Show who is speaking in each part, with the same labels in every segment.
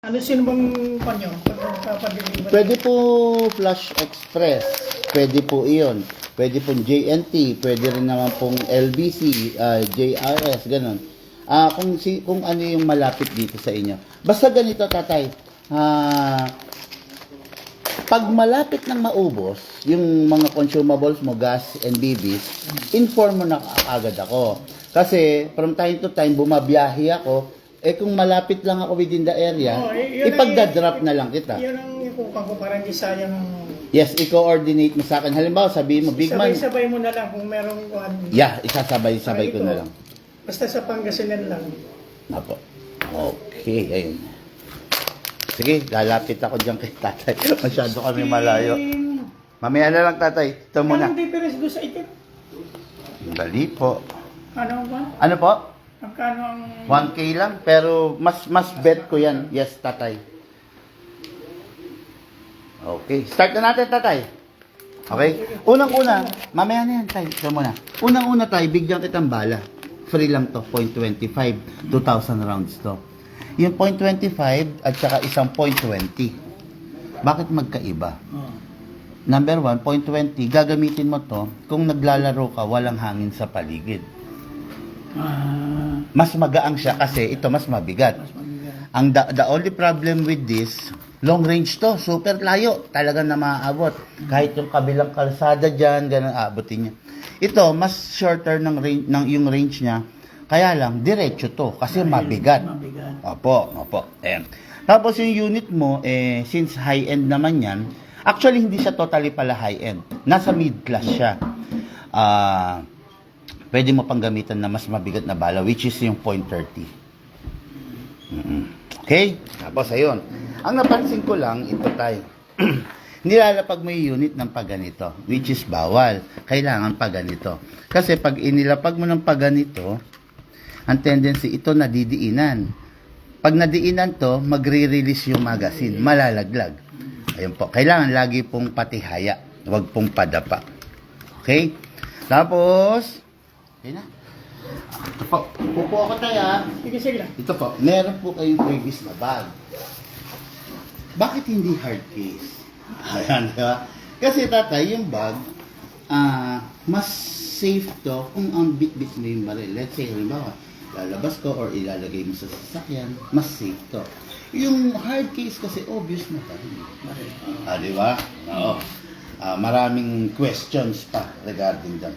Speaker 1: Ano sino bang panyo? Pagpapadeliver?
Speaker 2: Pwede po Flash Express, pwede po iyon. Pwede po JNT, pwede rin naman pong LBC, JRS, ganun. Kung ano yung malapit dito sa inyo. Basta ganito, tatay. Pag malapit nang maubos, yung mga consumables mo, gas and BBs, inform mo na agad ako. Kasi from time to time, bumabiyahe ako, kung malapit lang ako within the area, ipagdadrop na lang kita.
Speaker 1: Yun ang ikukuha ko para hindi sayang.
Speaker 2: Yes, i-coordinate mo sa akin. Halimbawa, sabihin mo, Big Man.
Speaker 1: Sabay-sabay mo na lang kung merong
Speaker 2: Yeah, isasabay-sabay ko na lang.
Speaker 1: Basta sa Pangasinan lang.
Speaker 2: Apo. Okay, ayun. Sige, lalapit ako dyan kay tatay. Masyado kami malayo. Mamaya na lang, tatay. Ito muna.
Speaker 1: Anong difference doon sa itim?
Speaker 2: Dali po.
Speaker 1: Ano ba?
Speaker 2: Ano po?
Speaker 1: Magkano ang...
Speaker 2: 1K lang, pero mas bet ko yan. Yes, tatay. Okay, start na natin, tatay. Okay? Unang-una, mamaya na yan, tay. Ito muna. Unang-una, tay, bigyan kitang bala. Free lang to, 0.25. 2,000 rounds to. Yung 0.25 at saka isang 0.20. Bakit magkaiba? Number 1, 0.20, gagamitin mo to kung naglalaro ka, walang hangin sa paligid. Mas magaang siya kasi ito mas mabigat. The only problem with this, long range to, super layo, talaga na maaabot. Kahit yung kabilang kalsada dyan, ganun aabotin niya. Ito, mas shorter yung range niya, kaya lang, diretso to, kasi mabigat. Opo. Ayan. Tapos yung unit mo, since high-end naman yan, actually hindi siya totally pala high-end. Nasa mid-class siya. Pwede mo pang gamitan na mas mabigat na bala, which is yung .30. Okay? Tapos, ayun. Ang napansin ko lang, ito tayo. Nilalapag mo yung unit ng pagganito, which is bawal. Kailangan pagganito. Kasi pag inilapag mo ng pagganito, ang tendency ito nadidiinan. Pag nadiinan to, magre-release yung magazine. Malalaglag. Ayun po. Kailangan lagi pong patihaya. Huwag pong padapa. Okay? Tapos, okay na. Ito po. Pupo ako tayo.
Speaker 1: Sige lang.
Speaker 2: Ito po. Meron po kayong previous na bag. Bakit hindi hard case? Ayan, diba? Kasi tatay, yung bag, mas safe to kung ang bit-bit mo yung baril. Let's say, halimbawa, lalabas ko or ilalagay mo sa sasakyan, mas safe to. Yung hard case kasi obvious na tayo. Diba? Oo. Maraming questions pa regarding that.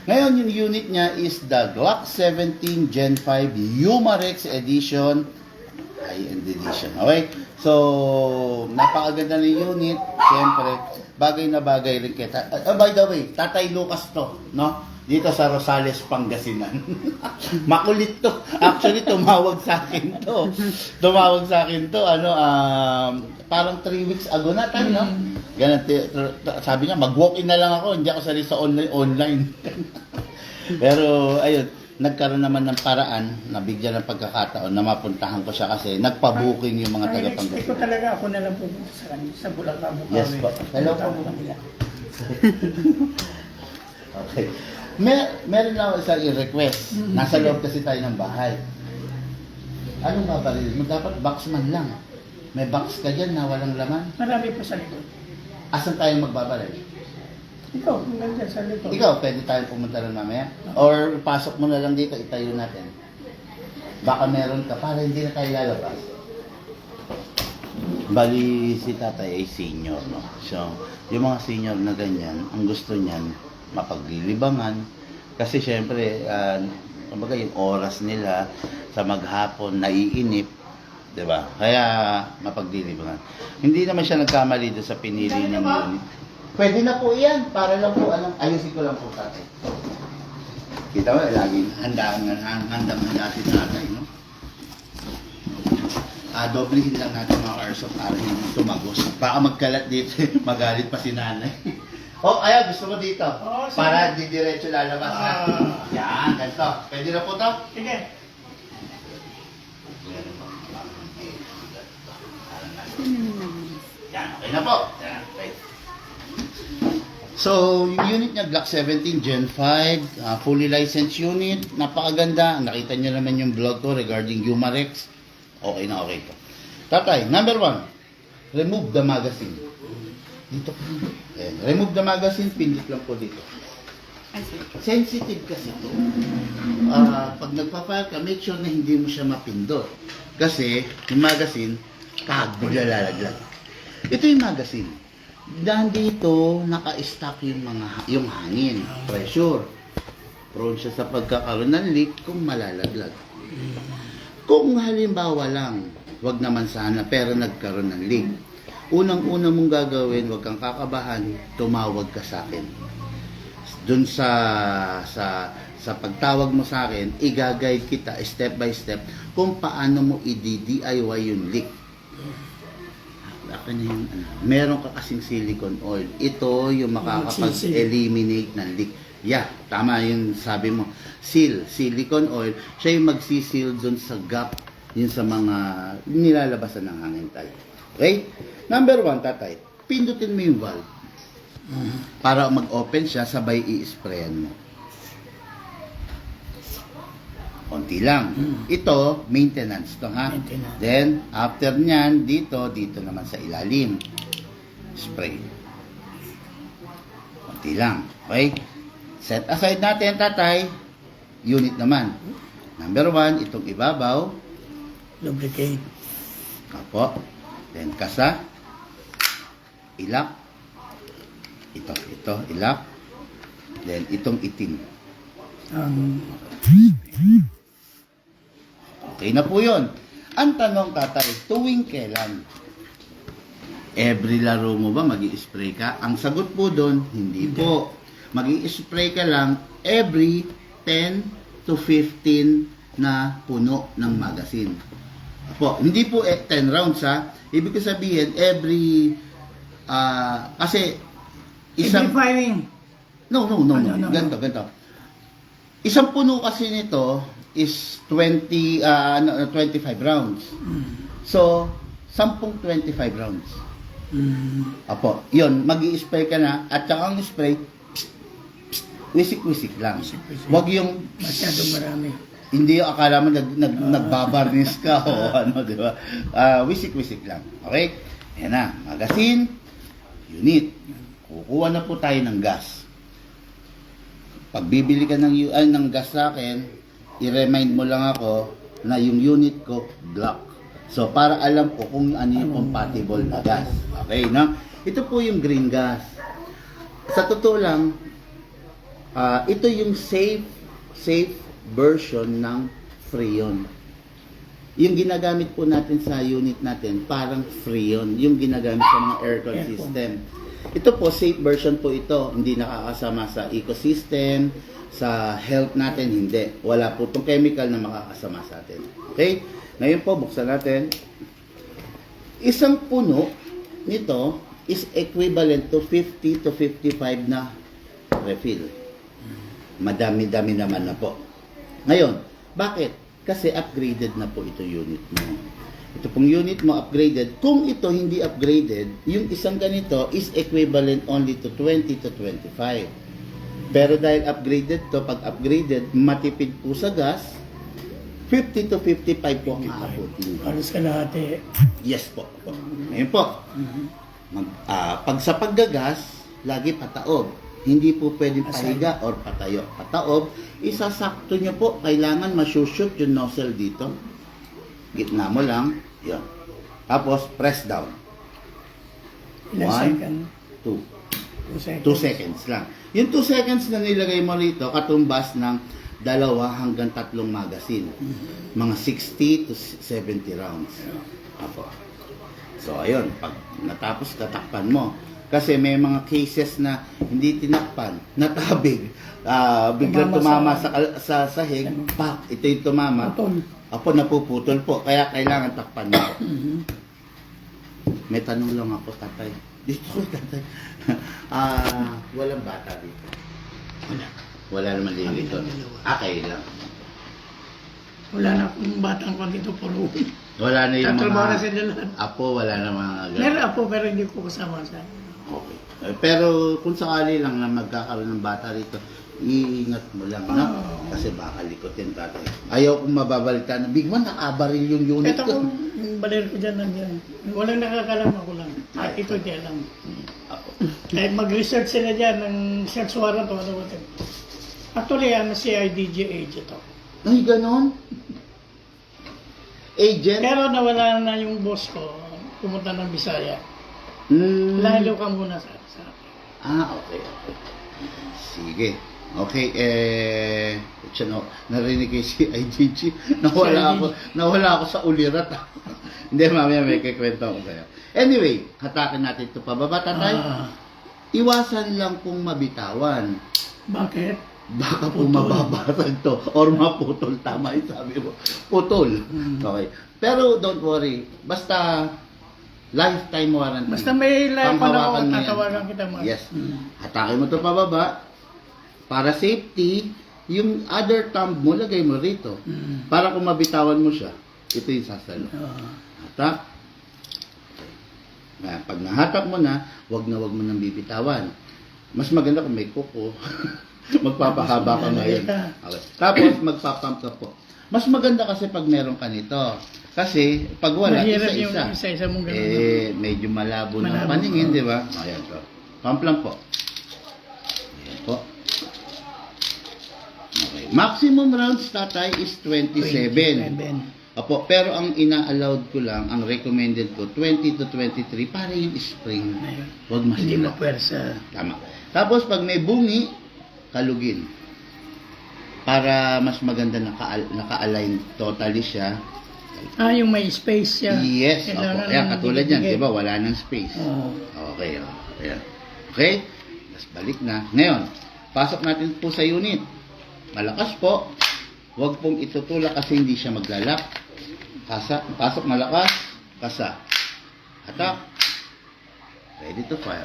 Speaker 2: Ngayon, yung unit niya is the Glock 17 Gen 5 Humarex Edition, high-end edition. Okay? So, napakaganda ng unit. Siyempre, bagay na bagay rin kita. By the way, Tatay Lucas to, no? Dito sa Rosales, Pangasinan. Makulit to. Actually, tumawag sa akin to. Parang 3 weeks ago na tayo, no? Ganun, sabi niya, mag-walk-in na lang ako. Hindi ako sali sa online. Pero, ayun, nagkaroon naman ng paraan, nabigyan ng pagkakataon na mapuntahan ko siya kasi nagpa-booking yung mga taga-Pangasinan.
Speaker 1: Ito talaga ako na lang pupunta sa kanila, sa Bulacan.
Speaker 2: Yes po. Hello po. Okay. Meron lang ako isang i-request. Nasa loob kasi tayo ng bahay. Anong babaril mo? Dapat box man lang. May box ka dyan na walang laman.
Speaker 1: Marami pa sa likod.
Speaker 2: Asan tayo magbabaril?
Speaker 1: Ikaw, hanggang dyan sa likod.
Speaker 2: Ikaw, pwede tayong pumunta rin mamaya? Or pasok mo na lang dito, itayo natin. Baka meron ka para hindi na tayo lalabas. Bali, si tatay ay senior, no? So, yung mga senior na ganyan, ang gusto niyan, mapaglilibangan. Kasi syempre, kumbaga yung oras nila sa maghapon, naiinip. Diba? Kaya, mapaglilibangan. Hindi naman siya nagkamali doon sa pinili ng unit. Pwede na po yan. Para lang po, ayusin ko lang po tatay. Kita mo, laging handa si tatay, no? Doblehin lang natin mga airsoft para hindi tumagos. Baka magkalat dito, magalit pa si nanay. Ayan, gusto mo dito?
Speaker 1: Sige.
Speaker 2: Para di diretso lalabas na. Yan, ganito. Pwede na po to?
Speaker 1: Sige.
Speaker 2: Yan, okay na po. Yan, okay. So, yung unit niya, Glock 17 Gen 5, fully licensed unit, napakaganda. Nakita niyo naman yung vlog ko regarding Humarex. Okay na okay to. Tatay, number 1, remove the magazine. Dito po. Ayan. Remove the magazine, pindot lang po dito. Sensitive kasi ito. Pag nagpa-file ka, make sure na hindi mo siya mapindot. Kasi, yung magazine, bigla lalaglag. Ito yung magazine. Dahil dito, naka-stack yung hangin, pressure. Prone siya sa pagkakaroon ng leak kung malalaglag. Kung halimbawa lang, wag naman sana, pero nagkaroon ng leak. Unang-una mong gagawin, wag kang kakabahan, tumawag ka sa akin. Doon sa pagtawag mo sa akin, i-guide kita step by step kung paano mo i-DIY yung leak. Meron ka kasing silicone oil. Ito yung makakapag-eliminate ng leak. Yeah, tama yung sabi mo. Silicone oil, siya yung magsisil doon sa gap, yun sa mga nilalabasan ng hangin tayo. Okay? Number 1, tatay, pindutin mo yung valve. Para mag-open siya, sabay i-sprayan mo. Konti lang. Ito, maintenance to, ha?
Speaker 1: Maintenance.
Speaker 2: Then, after nyan, dito naman sa ilalim. Spray. Konti lang. Okay? Set aside natin, tatay. Unit naman. Number 1, itong ibabaw.
Speaker 1: Lubricate.
Speaker 2: Apo. Then, kasa. Ilak. Ito, ilak. Then, itong itim. Okay na po yun. Ang tanong, tatay, tuwing kailan? Every laro mo ba mag-i-spray ka? Ang sagot po doon, hindi po. Mag-i-spray ka lang every 10 to 15 na puno ng magazine. Po, hindi po 10 rounds, ha. Ibig ko sabihin, every kasi isang
Speaker 1: firing.
Speaker 2: No. Ganito. Isang puno kasi nito is 25 rounds. So, 10 25 rounds. Apo, yun, mag-i-spray ka na at saka ang spray, wisik-wisik lang. Wag yung
Speaker 1: Masyadong marami.
Speaker 2: hindi yung akala mo nagbabarnis ka o ano, di ba? Wisik-wisik lang. Okay? Ayan na, magazine, unit. Kukuha na po tayo ng gas. Pag bibili ka ng gas sa akin, i-remind mo lang ako na yung unit ko, black. So, para alam ko kung ano yung compatible na gas. Okay, no? Ito po yung green gas. Sa totoo lang, ito yung safe version ng Freon. Yung ginagamit po natin sa unit natin, parang Freon. Yung ginagamit sa mga aircon system. Ito po, safe version po ito. Hindi nakakasama sa ecosystem, sa health natin, hindi. Wala po itong chemical na makakasama sa atin. Okay? Ngayon po, buksan natin. Isang puno nito is equivalent to 50 to 55 na refill. Madami-dami naman na po. Ngayon, bakit? Kasi upgraded na po ito unit mo. Ito pong unit mo upgraded. Kung ito hindi upgraded, yung isang ganito is equivalent only to 20 to 25. Pero dahil upgraded to, pag upgraded, matipid po sa gas, 50 to 55 po ang aabutin.
Speaker 1: Halos kalahati.
Speaker 2: Yes po. Ngayon po, pag sa paggagas, lagi pataob. Hindi po pwedeng pahiga or patayo. Pataob, isasakto nyo po. Kailangan masushoot yung nozzle dito. Gitna mo lang. Yan. Tapos, press down.
Speaker 1: Ilang
Speaker 2: 1,
Speaker 1: second?
Speaker 2: 2.
Speaker 1: 2 seconds.
Speaker 2: 2 seconds lang. Yung 2 seconds na nilagay mo rito, katumbas ng 2 hanggang 3 magazine. Mga 60 to 70 rounds. Apo. So, ayun. Pag natapos, tatakpan mo. Kasi may mga cases na hindi tinakpan, natabig, biglang tumama sa sahig, pak, ito yung tumama. Apo, napuputol po. Kaya kailangan takpan mo. May tanong lang ako, tatay. Dito, tatay. Walang bata dito. Wala naman dito. Okay lang.
Speaker 1: Wala na akong batang ko dito, puro.
Speaker 2: Wala na yung
Speaker 1: Tatrabaho na
Speaker 2: mga
Speaker 1: sila lahat.
Speaker 2: apo, wala na mga
Speaker 1: Meron apo, pero hindi ko kasama sa
Speaker 2: Okay. Pero kung sakali lang na magkakaroon ng bata rito, iingat mo lang, no? Kasi baka likotin tatay. Ayaw kong mababalitan na bigman nakabaril yung unit
Speaker 1: Ito
Speaker 2: ko.
Speaker 1: kung yung baler ko dyan nandiyan. Walang nakakalam ako lang. At ito di alam. Kahit mag-research sila dyan ng search warrant o ano. Actually, CIDG age ito.
Speaker 2: Ay, ganon? Agent?
Speaker 1: Pero nawala na yung boss ko. Pumunta ng Bisaya.
Speaker 2: Hmm.
Speaker 1: Lalo ka muna sa akin.
Speaker 2: Okay. Sige. Okay, narinig kay si IGG. Nawala ako sa ulirat. Hindi, mamaya may kikwento ako sa'yo. Anyway, hatakin natin ito pababa, tatay. Iwasan lang pong mabitawan.
Speaker 1: Bakit?
Speaker 2: Baka po mababasag to or maputol. Tama yung sabi mo. Putol. Okay. Pero don't worry. Basta lifetime warranty.
Speaker 1: Basta may life pa na ako,
Speaker 2: Panghawakan mo yan.
Speaker 1: tatawagan kita mo.
Speaker 2: Yes. Hatakin mo to pababa. Para safety, yung other thumb mo, lagay mo rito. Para kung mabitawan mo siya, ito yung sasalo. Hatak. Pag nahatak mo na, wag mo nang bibitawan. Mas maganda kung may kuko. Magpapahaba ka ngayon. Okay. Tapos, magpapump ka po. Mas maganda kasi pag meron ka nito. Kasi, pag wala,
Speaker 1: Mahirap yung
Speaker 2: isa-isa.
Speaker 1: isa-isa mong gano'n.
Speaker 2: Medyo malabo ng
Speaker 1: Malabo,
Speaker 2: paningin, di ba? Ayan to. Pump lang po. Ayan po. Okay. Maximum rounds, tatay, is 27. Opo, pero ang ina-allowed ko lang, ang recommended ko, 20 to 23 para yung spring. Huwag
Speaker 1: Hindi
Speaker 2: masira.
Speaker 1: mapwersa.
Speaker 2: Tama. Tapos pag may bungi, kalugin. Para mas maganda naka-align totally siya.
Speaker 1: Yung may space siya.
Speaker 2: Yes, opo.
Speaker 1: Kailangan
Speaker 2: Ayan, katulad yan,
Speaker 1: dikit-dikit.
Speaker 2: di ba? Wala nang space.
Speaker 1: Oo.
Speaker 2: Okay, ayan. Okay? Tapos balik na. Ngayon, pasok natin po sa unit. Malakas po. Huwag pong itutulak kasi hindi siya maglalak. Pasok malakas. Kasa. Hatak. Ready to fire.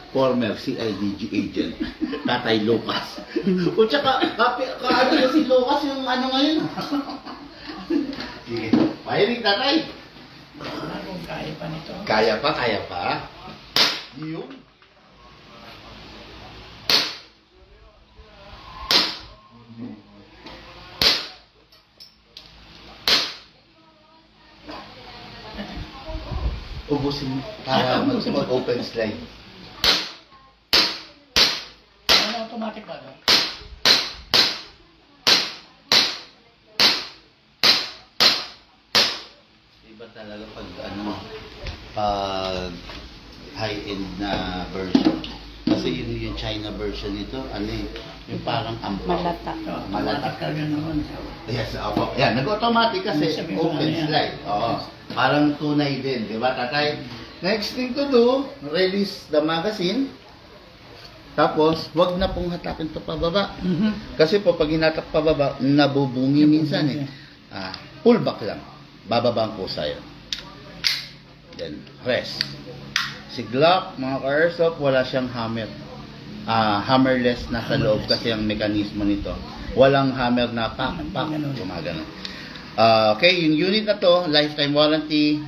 Speaker 2: Former CIDG agent. Tatay Lucas. O tsaka, kaano na si Lucas yung ano ngayon? Sige. Firing, tatay.
Speaker 1: Kung kaya pa nito.
Speaker 2: Kaya pa. Yung. Ubusin para mag-open slide.
Speaker 1: Automatic ba? No?
Speaker 2: Iba talaga pag high-end na version. Kasi yung China version nito, yung parang ampaw.
Speaker 1: Malata ka gano'n.
Speaker 2: Yes, opo. Yan, nag-automatic kasi
Speaker 1: Sabi ko
Speaker 2: open
Speaker 1: na yan.
Speaker 2: slide. Oo. Parang tunay din, di ba, tatay? Next thing to do, release the magazine. Tapos, wag na pong hatakin to pababa. Kasi po, pag hinatak pababa, nabubungi minsan eh. Pull back lang. Bababa ang kusa yun. Then, rest. Si Glock, mga ka-airsoft, wala siyang hammer. Hammerless na sa loob kasi ang mekanismo nito. Walang hammer na pak, gumagano. Okay, yung unit na to, lifetime warranty.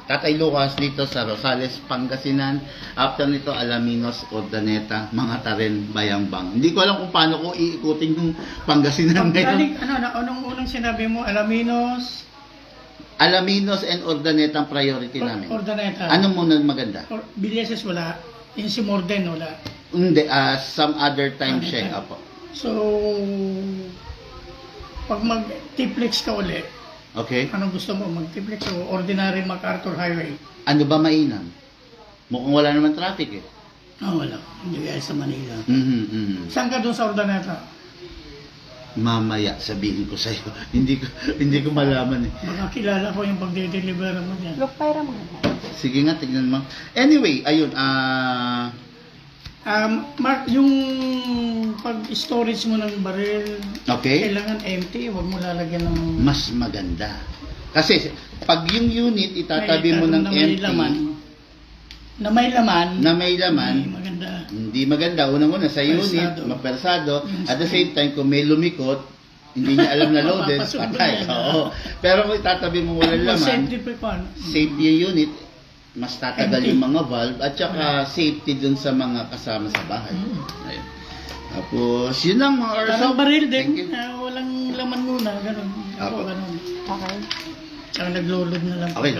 Speaker 2: Tatay Lucas dito sa Rosales, Pangasinan. After nito, Alaminos, Urdaneta, mga Taren, Bayambang. Hindi ko alam kung paano ko iikutin yung Pangasinan ngayon.
Speaker 1: Unang sinabi mo,
Speaker 2: Alaminos and Urdaneta ang priority namin.
Speaker 1: Urdaneta.
Speaker 2: Ano muna maganda?
Speaker 1: Bilises wala. Yung si Morden wala.
Speaker 2: Hindi, some other time siya. Apo.
Speaker 1: So, pag mag-tiplex ka ulit,
Speaker 2: Okay?
Speaker 1: anong gusto mo? Mag-tiplex o ordinary MacArthur Highway?
Speaker 2: Ano ba mainam? Mukhang wala naman traffic eh.
Speaker 1: Wala. Hindi kaya sa Manila.
Speaker 2: Mm-hmm.
Speaker 1: Saan ka doon sa Urdaneta?
Speaker 2: Mamaya sabihin ko sa'yo. hindi ko malaman eh.
Speaker 1: Baka kilala ko yung pagde-deliver mo dyan.
Speaker 3: Look, para mo.
Speaker 2: Sige nga, tignan mo. Anyway, ayun.
Speaker 1: Mark, yung pag-storage mo ng baril,
Speaker 2: Okay?
Speaker 1: kailangan empty, huwag mo lalagyan ng...
Speaker 2: Mas maganda. Kasi, pag yung unit, itatabi mo ng empty,
Speaker 1: na may laman,
Speaker 2: hindi
Speaker 1: maganda.
Speaker 2: Hindi maganda. Unang-una, sa unit,
Speaker 1: Persado.
Speaker 2: mapersado. At the same time, kung may lumikot, hindi niya alam na loaded,
Speaker 1: Mapapasundo
Speaker 2: patay.
Speaker 1: yan.
Speaker 2: Oo. Pero kung itatabi mo walang laman,
Speaker 1: Safety pa.
Speaker 2: safety yung unit, mas tatagal
Speaker 1: Empty.
Speaker 2: yung mga valve at saka safety dun sa mga kasama sa bahay. Ayun. Tapos, yun lang mga Orso.
Speaker 1: Parang baril
Speaker 2: Thank
Speaker 1: din,
Speaker 2: you.
Speaker 1: walang laman muna, ganun. Ako,
Speaker 2: Apo.
Speaker 1: ganun.
Speaker 3: Okay.
Speaker 1: Tsaka naglo-load na lang.
Speaker 2: Okay.